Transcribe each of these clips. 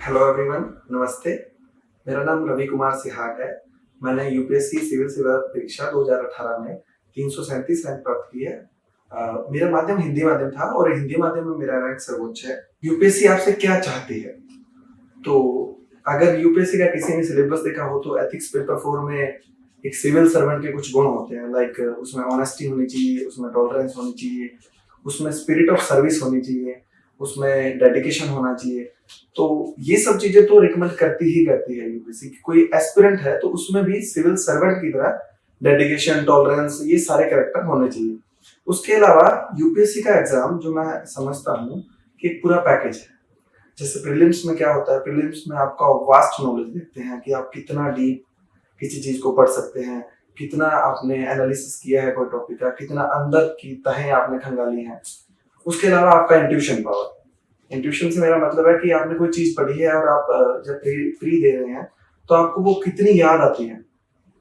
Hello everyone, नमस्ते। मेरा नाम रवि कुमार सिहाग है। मैंने यूपीएससी सिविल सेवा परीक्षा 2018 में 337 रैंक प्राप्त की है। मेरा माध्यम हिंदी माध्यम था और हिंदी माध्यम में मेरा रैंक सर्वोच्च है। यूपीएससी आपसे क्या चाहती है? तो अगर यूपीएससी का किसी ने सिलेबस देखा हो तो एथिक्स पेपर 4 में एक सिविल सर्वेंट के कुछ गुण होते हैं, लाइक उसमें ऑनेस्टी होनी चाहिए, उसमें टॉलरेंस होनी चाहिए, उसमें स्पिरिट ऑफ सर्विस होनी चाहिए, उसमें डेडिकेशन होना चाहिए। तो ये सब चीजें तो रिकमेंड करती है यूपीएससी की। कोई एस्पिरेंट है तो उसमें भी सिविल सर्वेंट की तरह डेडिकेशन, टॉलरेंस, ये सारे कैरेक्टर होने चाहिए। उसके अलावा यूपीएससी का एग्जाम जो मैं समझता हूँ कि एक पूरा पैकेज है। जैसे प्रीलिम्स में क्या होता है, प्रीलिम्स में आपका वास्ट नॉलेज देखते हैं कि आप कितना डीप किसी चीज को पढ़ सकते हैं, कितना आपने एनालिसिस किया है कोई टॉपिक का, कितना अंदर की तहें आपने खंगाली हैं। उसके अलावा आपका इंट्यूशन पावर। इंट्यूशन से मेरा मतलब है कि आपने कोई चीज पढ़ी है और आप जब प्री दे रहे हैं तो आपको वो कितनी याद आती है,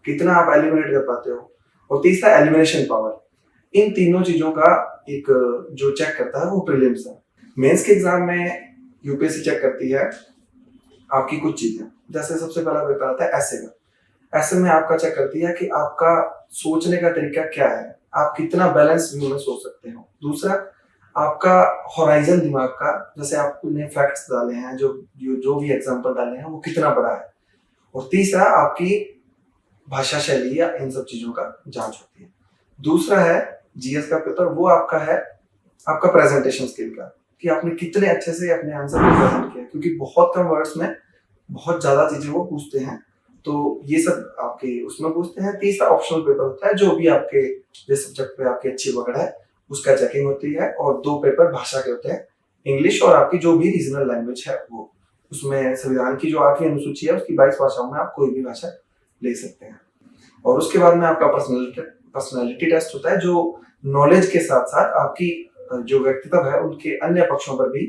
कितना आप एलिमिनेट कर पाते हो। और तीसरा एलिमिनेशन पावर। इन तीनों चीजों का एक जो चेक करता है वो प्रीलिम्स है। मेंस के एग्जाम में यूपीएससी चेक करती है आपकी कुछ चीजें। जैसे सबसे पहला पेपर आता है ऐसे का। ऐसे में आपका चेक करती है कि आपका सोचने का तरीका क्या है, आप कितना बैलेंस व्यू में सोच सकते हो। दूसरा, आपका होराइजन दिमाग का, जैसे आपने फैक्ट्स डाले हैं, जो भी एग्जांपल डाले हैं वो कितना बड़ा है। और तीसरा, आपकी भाषा शैली या इन सब चीजों का जांच होती है। दूसरा है जीएस का पेपर, वो आपका है आपका प्रेजेंटेशन स्किल का, कि आपने कितने अच्छे से अपने आंसर को प्रेजेंट किया, क्योंकि बहुत कम वर्ड्स में बहुत ज्यादा चीजें वो पूछते हैं। तो ये सब आपके उसमें पूछते हैं। तीसरा ऑप्शनल पेपर होता है, जो भी आपके जिस सब्जेक्ट पे आपकी अच्छी पकड़ है उसका चेकिंग होती है। और 2 पेपर भाषा के होते हैं, इंग्लिश और आपकी जो भी रीजनल लैंग्वेज है वो। उसमें संविधान की जो 8वीं अनुसूची है उसकी 22 भाषाओं में आप कोई भी भाषा ले सकते हैं। और उसके बाद में आपका पर्सनैलिटी टेस्ट होता है, जो नॉलेज के साथ साथ आपकी जो व्यक्तित्व है उनके अन्य पक्षों पर भी,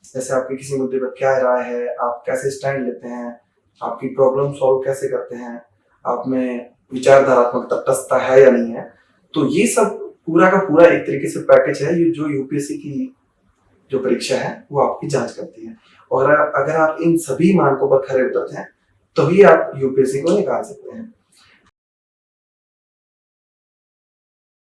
जैसे आपके किसी मुद्दे पर क्या राय है, आप कैसे स्टैंड लेते हैं, आपकी प्रॉब्लम सॉल्व कैसे करते हैं, आप में विचारधारात्मक तटस्थता है या नहीं है। तो ये सब पूरा का पूरा एक तरीके से पैकेज है ये, जो यूपीएससी की जो परीक्षा है वो आपकी जांच करती है। और अगर आप इन सभी मानकों पर खरे उतरते हैं तभी आप यूपीएससी को निकाल सकते हैं।